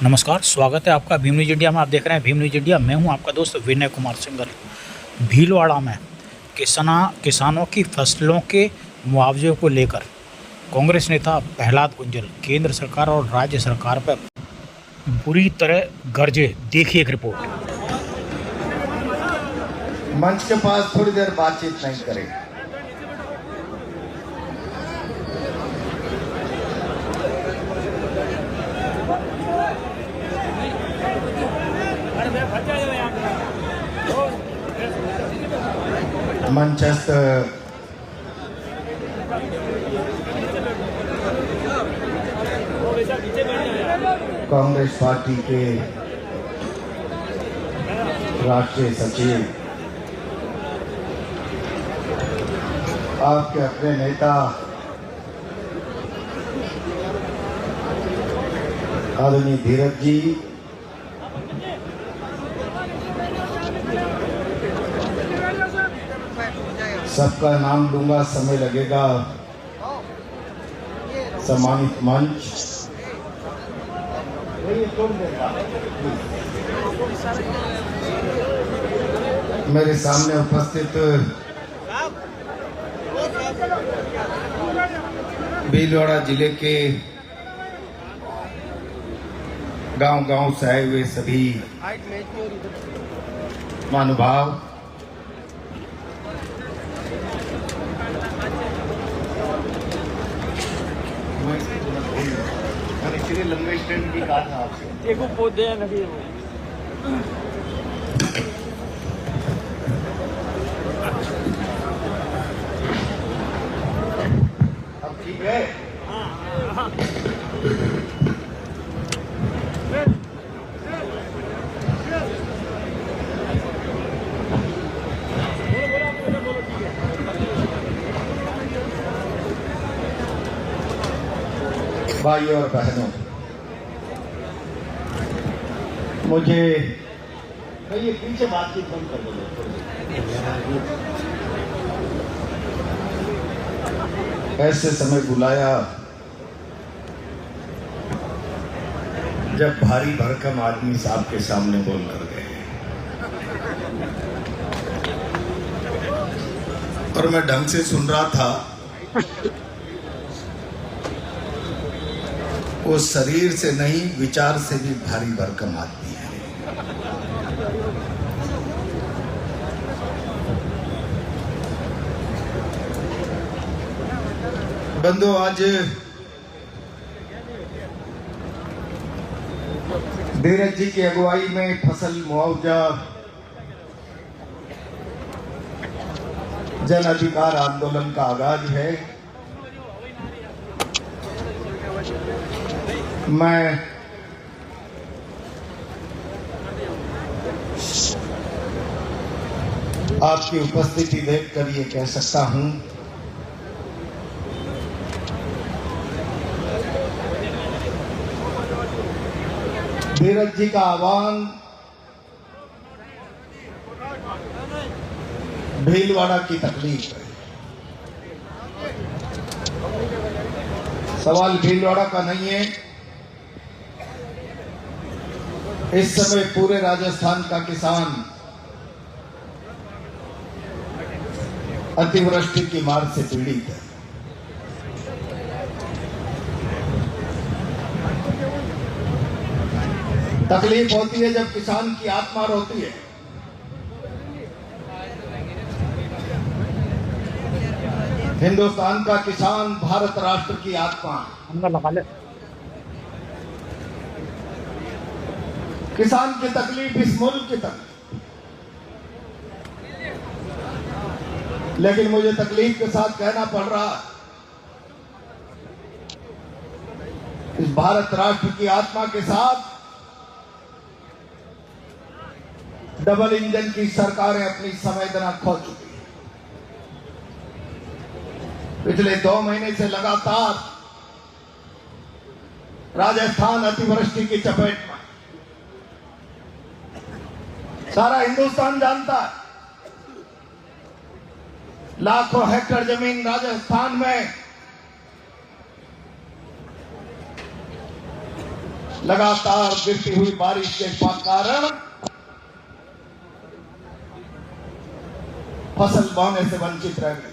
नमस्कार, स्वागत है आपका भीम न्यूज इंडिया में। आप देख रहे हैं भीम न्यूज इंडिया। मैं हूं आपका दोस्त विनय कुमार सिंगल। भीलवाड़ा में किसानों की फसलों के मुआवजे को लेकर कांग्रेस नेता प्रहलाद गुंजल केंद्र सरकार और राज्य सरकार पर बुरी तरह गरजे। देखिए एक रिपोर्ट। मंच के पास थोड़ी देर बातचीत नहीं करें। मंचस्थ कांग्रेस पार्टी के राष्ट्रीय सचिव, आपके अपने नेता आदरणीय धीरज जी, सबका नाम लूंगा, समय लगेगा। सम्मानित मंच, मेरे सामने उपस्थित भीलवाड़ा जिले के गांव-गांव से आए हुए सभी महानुभाव, लंबे स्टैंड की कहा था आपसे एक पौधे नहीं अब ठीक है। भाइयों और बहनों, मुझे ये पीछे बातचीत बंद कर दो। ऐसे समय बुलाया जब भारी भरकम आदमी साहब के सामने बोल कर गए, और मैं ढंग से सुन रहा था। वो शरीर से नहीं, विचार से भी भारी भरकम आदमी है। बंधु, आज धीरज जी की अगुवाई में फसल मुआवजा जन अधिकार आंदोलन का आगाज है। मैं आपकी उपस्थिति देखकर ये कह सकता हूं, धीरज जी का आह्वान भीलवाड़ा की तकलीफ है। सवाल भीलवाड़ा का नहीं है। इस समय पूरे राजस्थान का किसान अतिवृष्टि की मार से पीड़ित है। तकलीफ होती है जब किसान की आत्मा रोती है। हिंदुस्तान का किसान भारत राष्ट्र की आत्मा है। किसान की तकलीफ इस मुल्क की तकलीफ, लेकिन मुझे तकलीफ के साथ कहना पड़ रहा है, इस भारत राष्ट्र की आत्मा के साथ डबल इंजन की सरकारें अपनी संवेदना खो चुकी हैं। पिछले 2 महीने से लगातार राजस्थान अतिवृष्टि की चपेट में। सारा हिंदुस्तान जानता है, लाखों हेक्टेयर जमीन राजस्थान में लगातार गिरती हुई बारिश के कारण फसल बोने से वंचित रह गए।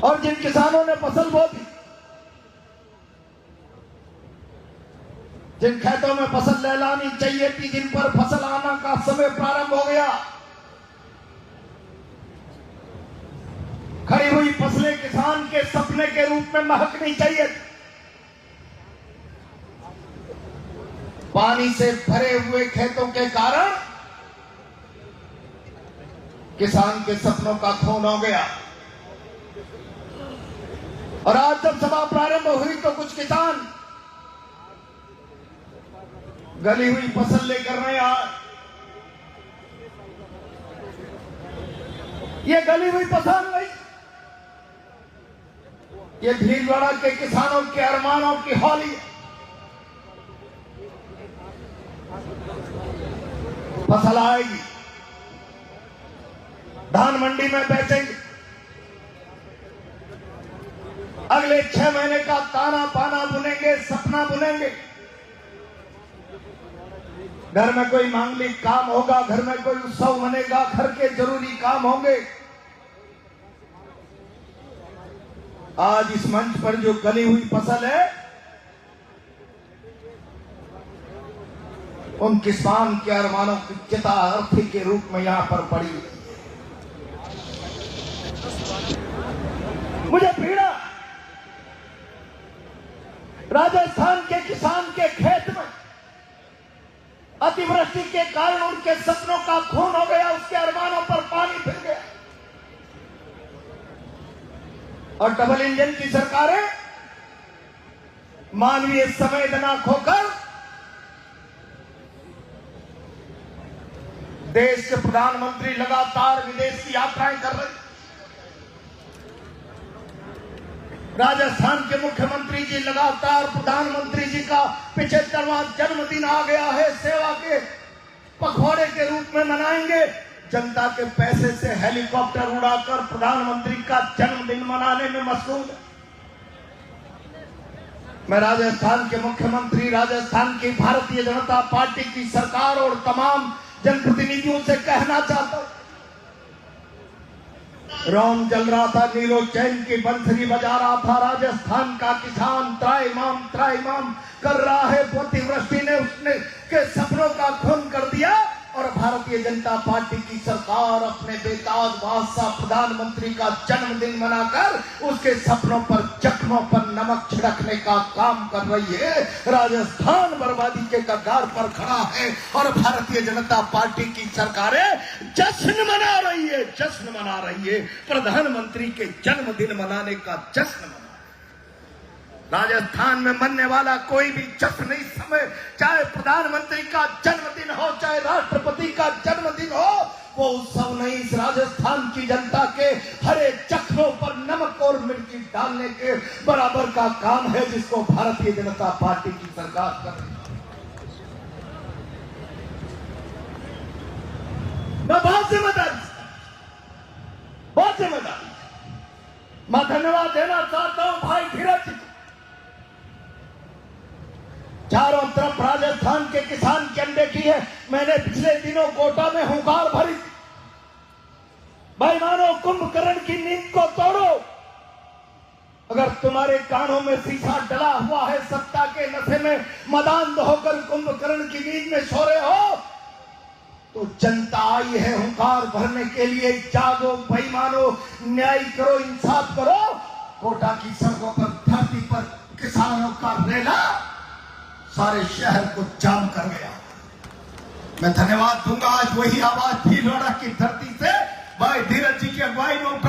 और जिन किसानों ने फसल बो दी, जिन खेतों में फसल लहलानी चाहिए थी, जिन पर फसल आना का समय प्रारंभ हो गया, खड़ी हुई फसलें किसान के सपने के रूप में महकनी चाहिए। पानी से भरे हुए खेतों के कारण किसान के सपनों का खून हो गया। और आज जब सभा प्रारंभ हुई तो कुछ किसान गली हुई फसल लेकर नहीं आए। ये गली हुई फसल नहीं, ये भीलवाड़ा के किसानों के अरमानों की होली। फसल आएगी, धान मंडी में बेचेंगे, अगले 6 महीने का ताना पाना बुनेंगे, सपना बुनेंगे। घर में कोई मांगलिक काम होगा, घर में कोई उत्सव मनेगा, घर के जरूरी काम होंगे। आज इस मंच पर जो गली हुई फसल है, उन किसान के अरमानों की चिता अर्थी के रूप में यहां पर पड़ी है। मुझे पीड़ा राजस्थान के किसान के खेत में अतिवृष्टि के कारण उनके सपनों का खून हो गया, उसके अरमानों पर पानी फिर गया। और डबल इंजन की सरकारें मानवीय संवेदना खोकर देश के प्रधानमंत्री लगातार विदेश की यात्राएं कर रहे। राजस्थान के मुख्यमंत्री जी लगातार प्रधानमंत्री जी का 75वां जन्मदिन आ गया है, सेवा के पखवाड़े के रूप में मनाएंगे। जनता के पैसे से हेलीकॉप्टर उड़ाकर प्रधानमंत्री का जन्मदिन मनाने में मशगूल है। मैं राजस्थान के मुख्यमंत्री, राजस्थान की भारतीय जनता पार्टी की सरकार और तमाम जनप्रतिनिधियों से कहना चाहता हूं, रोम जल रहा था, नीलो चैन की बंसरी बजा रहा था, राजस्थान का किसान त्राइमाम कर रहा है। अतिवृष्टि ने उसने के सपनों का खून कर दिया और भारतीय जनता पार्टी की सरकार अपने बेताज बादशाह प्रधानमंत्री का जन्मदिन मनाकर उसके सपनों पर, जख्मों पर नमक छिड़कने का काम कर रही है। राजस्थान बर्बादी के कगार पर खड़ा है और भारतीय जनता पार्टी की सरकारें जश्न मना रही है, जश्न मना रही है। प्रधानमंत्री के जन्मदिन मनाने का जश्न मना। राजस्थान में मनने वाला कोई भी जश्न इस समय, चाहे प्रधानमंत्री का जन्मदिन हो, चाहे राष्ट्रपति का जन्मदिन हो, वो उत्सव नहीं। इस राजस्थान की जनता के हरे जख्मों पर नमक और मिर्ची डालने के बराबर का काम है, जिसको भारतीय जनता पार्टी की सरकार कर रही है। मैं बहुत जिम्मेदारी मैं धन्यवाद देना चाहता हूं भाई धीरज। चारों तरफ राजस्थान के किसान की अनदेखी है। मैंने पिछले दिनों कोटा में हुंकार भरी, भाई मानो कुंभकर्ण की नींद को तोड़ो। अगर तुम्हारे कानों में शीशा डला हुआ है, सत्ता के नशे में मदान होकर कुंभकर्ण की नींद में सो रहे हो, तो जनता आई है हुंकार भरने के लिए। जागो बेईमानो, न्याय करो, इंसाफ करो। कोटा की सड़कों पर, धरती पर किसानों का रेला सारे शहर को जाम कर गया। मैं धन्यवाद दूंगा, आज वही आवाज भीलवाड़ा की धरती से भाई धीरज जी की अगुवाई में उठ।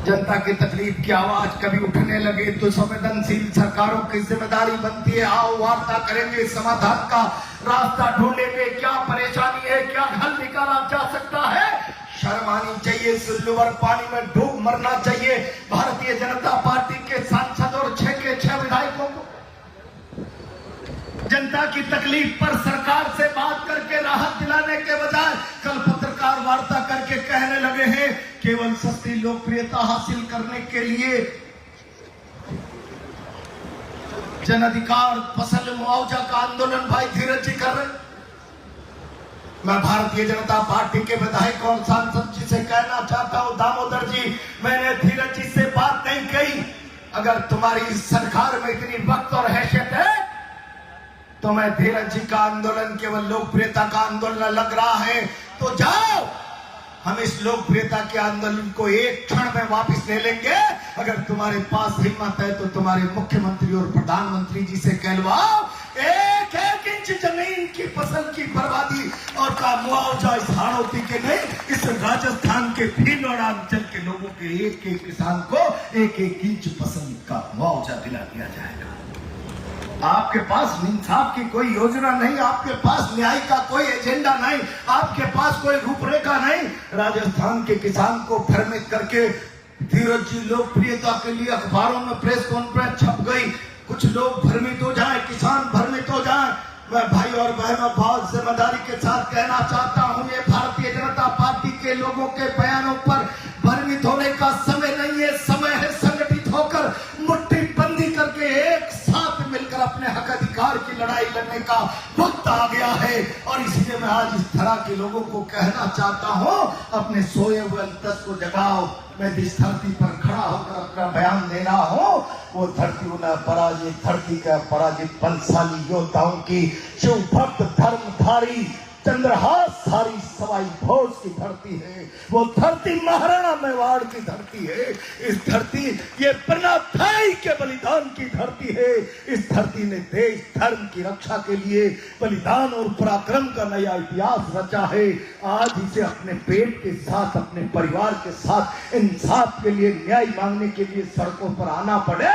जनता की तकलीफ की आवाज कभी उठने लगे तो संवेदनशील सरकारों की जिम्मेदारी बनती है। आओ वार्ता करेंगे, समाधान का रास्ता ढूंढेंगे। क्या परेशानी है, क्या हल निकाला जा सकता है। शर्म आनी चाहिए, सिल्वर पानी में डूब मरना चाहिए भारतीय जनता पार्टी के सांसद और 6 के 6 विधायकों को। जनता की तकलीफ पर सरकार से बात करके राहत दिलाने के बजाय कल पत्रकार वार्ता करके कहने लगे हैं केवल सस्ती लोकप्रियता हासिल करने के लिए जन अधिकार फसल मुआवजा का आंदोलन भाई धीरज जी कर रहे। मैं भारतीय जनता पार्टी के विधायक और सांसद जी से कहना चाहता हूं, दामोदर जी, मैंने धीरज जी से बात नहीं कही। अगर तुम्हारी सरकार में इतनी वक्त और हैसियत है तो मैं धीरज जी का आंदोलन केवल लोकप्रियता का आंदोलन लग रहा है तो जाओ, हम इस लोकप्रियता के आंदोलन को एक क्षण में वापस ले लेंगे। अगर तुम्हारे पास हिम्मत है तो तुम्हारे मुख्यमंत्री और प्रधानमंत्री जी से कहलवाओ, एक एक इंच जमीन की फसल की बर्बादी और का मुआवजा इस हाड़ौती के नहीं, इस राजस्थान के भीलवाड़ा अंचल के लोगों के एक एक किसान को एक एक इंच फसल का मुआवजा दिला दिया जाएगा। आपके पास इंसाफ की कोई योजना नहीं, आपके पास न्याय का कोई एजेंडा नहीं, आपके पास कोई रूपरेखा नहीं। राजस्थान के किसान को भ्रमित करके धीरज जी लोकप्रियता के लिए अखबारों में प्रेस कॉन्फ्रेंस छप गई, कुछ लोग भ्रमित हो जाए, किसान भ्रमित हो जाए। मैं भाई और बहनों बहुत जिम्मेदारी के साथ कहना चाहता हूं, ये भारतीय जनता पार्टी के लोगों के बयानों पर भ्रमित होने का समय नहीं है। समय है संगठित होकर मुट्ठी बंदी करके एक साथ मिलकर अपने हक अधिकार की लड़ाई लड़ने का वक्त आ गया है। और इसलिए मैं आज इस तरह के लोगों को कहना चाहता हूं, अपने सोए हुए अंतस को जगाओ। मैं जिस धरती पर खड़ा होकर अपना बयान दे रहा हूं वो धरती उन्हें पराजित धरती का पराजित बलशाली योद्धाओं की शिव भक्त धर्मधारी चंद्रहास सारी सवाई भोज की धरती है। वो धरती महाराणा मेवाड़ की धरती है। इस धरती ये प्रणाथाई के बलिदान की धरती है। इस धरती ने देश धर्म की रक्षा के लिए बलिदान और पराक्रम का नया इतिहास रचा है। आज इसे अपने पेट के साथ, अपने परिवार के साथ इंसाफ के लिए, न्याय मांगने के लिए सड़कों पर आना पड़े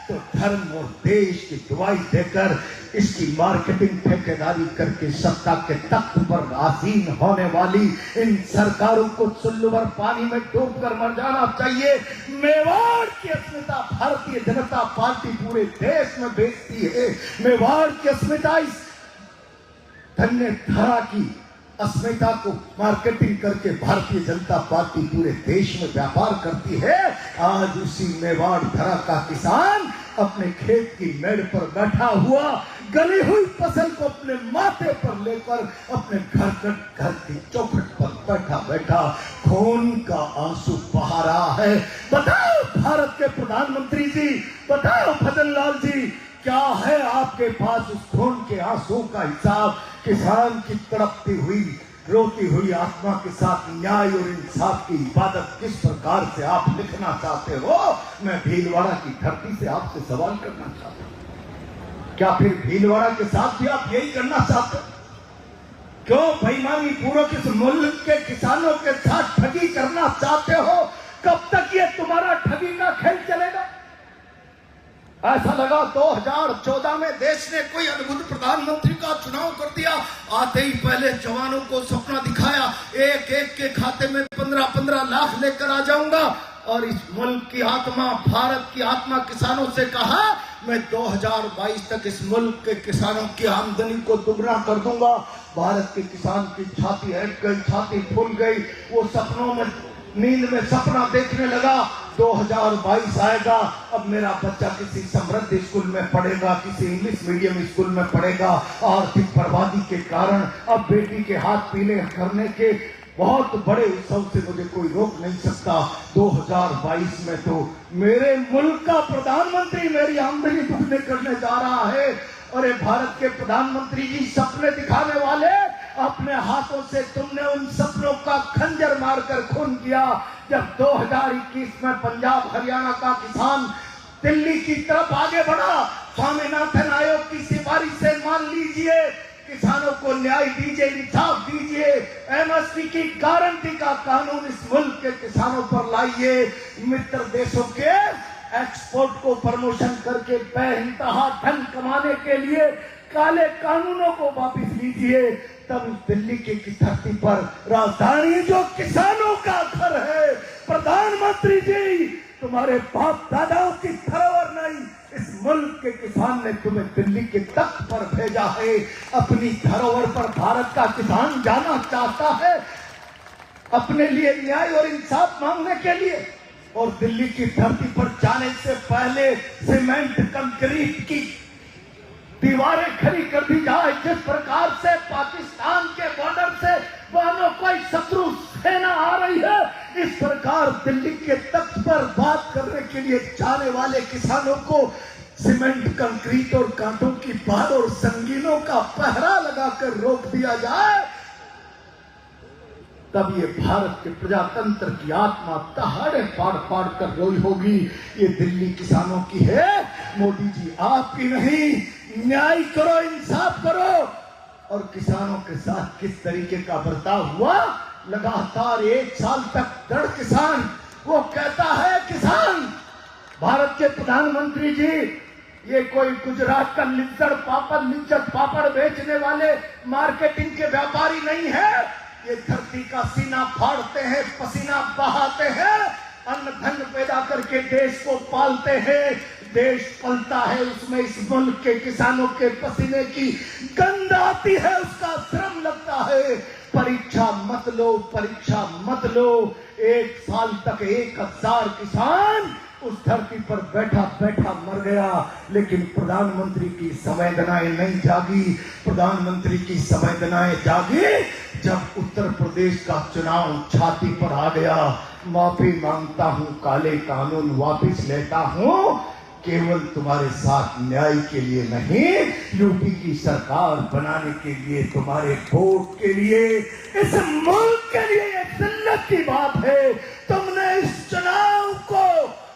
तो धर्म और देश की दुआई देकर इसकी मार्केटिंग ठेकेदारी करके सत्ता के तख्त पर आसीन होने वाली इन सरकारों को चुल्लू भर पानी में डूबकर मर जाना चाहिए। मेवाड़ की अस्मिता भारतीय जनता पार्टी पूरे देश में बेचती है। मेवाड़ की अस्मिता इस धन्य धरा की अस्मिता को मार्केटिंग करके भारतीय जनता पार्टी पूरे देश में व्यापार करती है। आज उसी मेवाड़ धरा का किसान अपने खेत की मेड़ पर बैठा हुआ गली हुई फसल को अपने माथे पर लेकर अपने घर की चौखट पर बैठा बैठा खून का आंसू बहा रहा है। बताओ भारत के प्रधानमंत्री जी, बताओ भजन लाल जी, क्या है आपके पास उस खून के आंसू का हिसाब? किसान की तड़पती हुई रोती हुई आत्मा के साथ न्याय और इंसाफ की इबादत किस प्रकार से आप लिखना चाहते हो? मैं भीलवाड़ा की धरती से आपसे सवाल करना चाहता हूं, क्या फिर भीलवाड़ा के साथ भी आप यही करना चाहते हो? क्यों बेईमानी पूर्वक इस मुल्क के किसानों के साथ ठगी करना चाहते हो? कब तक ये तुम्हारा ठगी का खेल चलेगा? ऐसा लगा 2014 में देश ने कोई अद्भुत प्रधानमंत्री का चुनाव कर दिया। आते ही पहले जवानों को सपना दिखाया, एक एक के खाते में 15-15 लाख लेकर आ जाऊंगा। और इस मुल्क की आत्मा, भारत की आत्मा किसानों से कहा, मैं 2022 तक इस मुल्क के किसानों की आमदनी को दुगना कर दूंगा। भारत के किसान की छाती हट गई, छाती फूल गई। वो सपनों में, नींद में सपना देखने लगा, 2022 आएगा, अब मेरा बच्चा किसी समृद्ध स्कूल में पढ़ेगा, किसी इंग्लिश मीडियम स्कूल में पढ़ेगा। आर्थिक बर्बादी के कारण अब बेटी के हाथ पीले करने के बहुत बड़े उत्सव से मुझे कोई रोक नहीं सकता। 2022 में तो मेरे मुल्क का प्रधानमंत्री मेरी आमदनी दुगनी करने जा रहा है। और भारत के प्रधानमंत्री जी सपने दिखाने वाले, अपने हाथों से तुमने उन सपनों का खंजर मारकर खून किया। जब 2021 में पंजाब हरियाणा का किसान दिल्ली की तरफ आगे बढ़ा, स्वामीनाथन आयोग की सिफारिश से मान लीजिए, किसानों को न्याय दीजिए, इंसाफ दीजिए, एमएसपी की गारंटी का कानून इस मुल्क के किसानों पर लाइए। मित्र देशों के एक्सपोर्ट को प्रमोशन करके बेइंतहा धन कमाने के लिए काले कानूनों को वापस लीजिए। तब दिल्ली की धरती पर राजधानी जो किसानों का घर है, प्रधानमंत्री जी, तुम्हारे बाप दादाओं की धरोहर नहीं, इस मुल्क के किसान ने तुम्हें दिल्ली के तख्त पर भेजा है। अपनी धरोहर पर भारत का किसान जाना चाहता है अपने लिए न्याय और इंसाफ मांगने के लिए। और दिल्ली की धरती पर जाने से पहले सीमेंट कंक्रीट की दीवारें खड़ी कर दी जाए। जिस प्रकार से पाकिस्तान के बॉर्डर से वहां कोई शत्रु सेना आ रही है, इस प्रकार दिल्ली के तख्त पर बात करने के लिए जाने वाले किसानों को सीमेंट, कंक्रीट और कांटों की बाढ़ और संगीनों का पहरा लगाकर रोक दिया जाए, तब ये भारत के प्रजातंत्र की आत्मा दहाड़े फाड़ फाड़ कर रोई होगी। ये दिल्ली किसानों की है, मोदी जी आपकी नहीं। न्याय करो, इंसाफ करो। और किसानों के साथ किस तरीके का बर्ताव हुआ, लगातार 1 साल तक दृढ़ किसान, वो कहता है किसान, भारत के प्रधानमंत्री जी ये कोई गुजरात का लिज्जत पापड़ बेचने वाले मार्केटिंग के व्यापारी नहीं है। ये धरती का सीना फाड़ते हैं, पसीना बहाते हैं, अन्न धन पैदा करके देश को पालते हैं। देश पलता है, उसमें इस मुल्क के किसानों के पसीने की गंध आती है, उसका श्रम लगता है। परीक्षा मत लो, परीक्षा मत लो। 1 साल तक 1000 किसान उस धरती पर बैठा बैठा मर गया, लेकिन प्रधानमंत्री की संवेदनाएं नहीं जागी। प्रधानमंत्री की संवेदनाएं जागी जब उत्तर प्रदेश का चुनाव छाती पर आ गया। माफी मांगता हूं, काले कानून वापस लेता हूं, केवल तुम्हारे साथ न्याय के लिए नहीं, यूपी की सरकार बनाने के लिए, तुम्हारे वोट के लिए, इस मुल्क के लिए ये जिल्लत की बात है। तुमने इस चुनाव को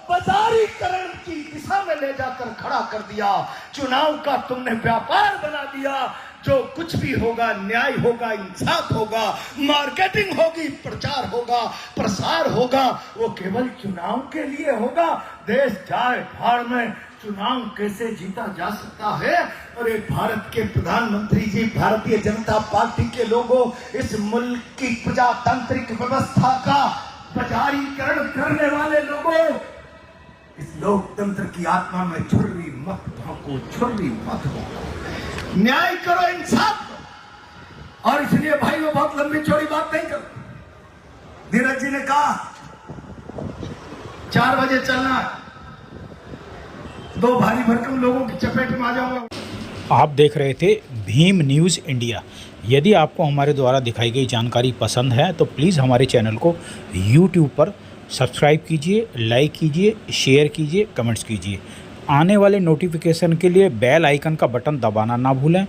बाजारीकरण की दिशा में ले जाकर खड़ा कर दिया। चुनाव का तुमने व्यापार बना दिया। जो कुछ भी होगा, न्याय होगा, इंसाफ होगा, मार्केटिंग होगी, प्रचार होगा, प्रसार होगा, वो केवल चुनाव के लिए होगा। देश जाए भाड़ में, चुनाव कैसे जीता जा सकता है। अरे भारत के प्रधानमंत्री जी, भारतीय जनता पार्टी के लोगों, इस मुल्क की प्रजातांत्रिक व्यवस्था का बाजारीकरण करने वाले लोगों, इस लोकतंत्र की आत्मा में छुर्री मत भोंको, छुर्री मत भोंको। न्याय करो, इंसाफ करो। और इसलिए भाई वो बहुत लंबी चौड़ी बात नहीं करो। धीरज जी ने कहा 4 बजे चलना, 2 भारी भरकम लोगों की चपेट में आ जाऊंगा। आप देख रहे थे भीम न्यूज़ इंडिया। यदि आपको हमारे द्वारा दिखाई गई जानकारी पसंद है तो प्लीज़ हमारे चैनल को यूट्यूब पर सब्सक्राइब कीजिए, लाइक कीजिए, शेयर कीजिए, कमेंट्स कीजिए। आने वाले नोटिफिकेशन के लिए बेल आइकन का बटन दबाना ना भूलें।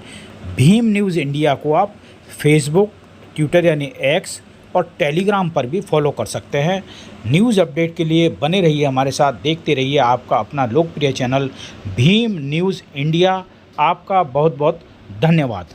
भीम न्यूज़ इंडिया को आप फेसबुक, ट्विटर यानी एक्स और टेलीग्राम पर भी फॉलो कर सकते हैं। न्यूज़ अपडेट के लिए बने रहिए हमारे साथ, देखते रहिए आपका अपना लोकप्रिय चैनल भीम न्यूज़ इंडिया। आपका बहुत बहुत धन्यवाद।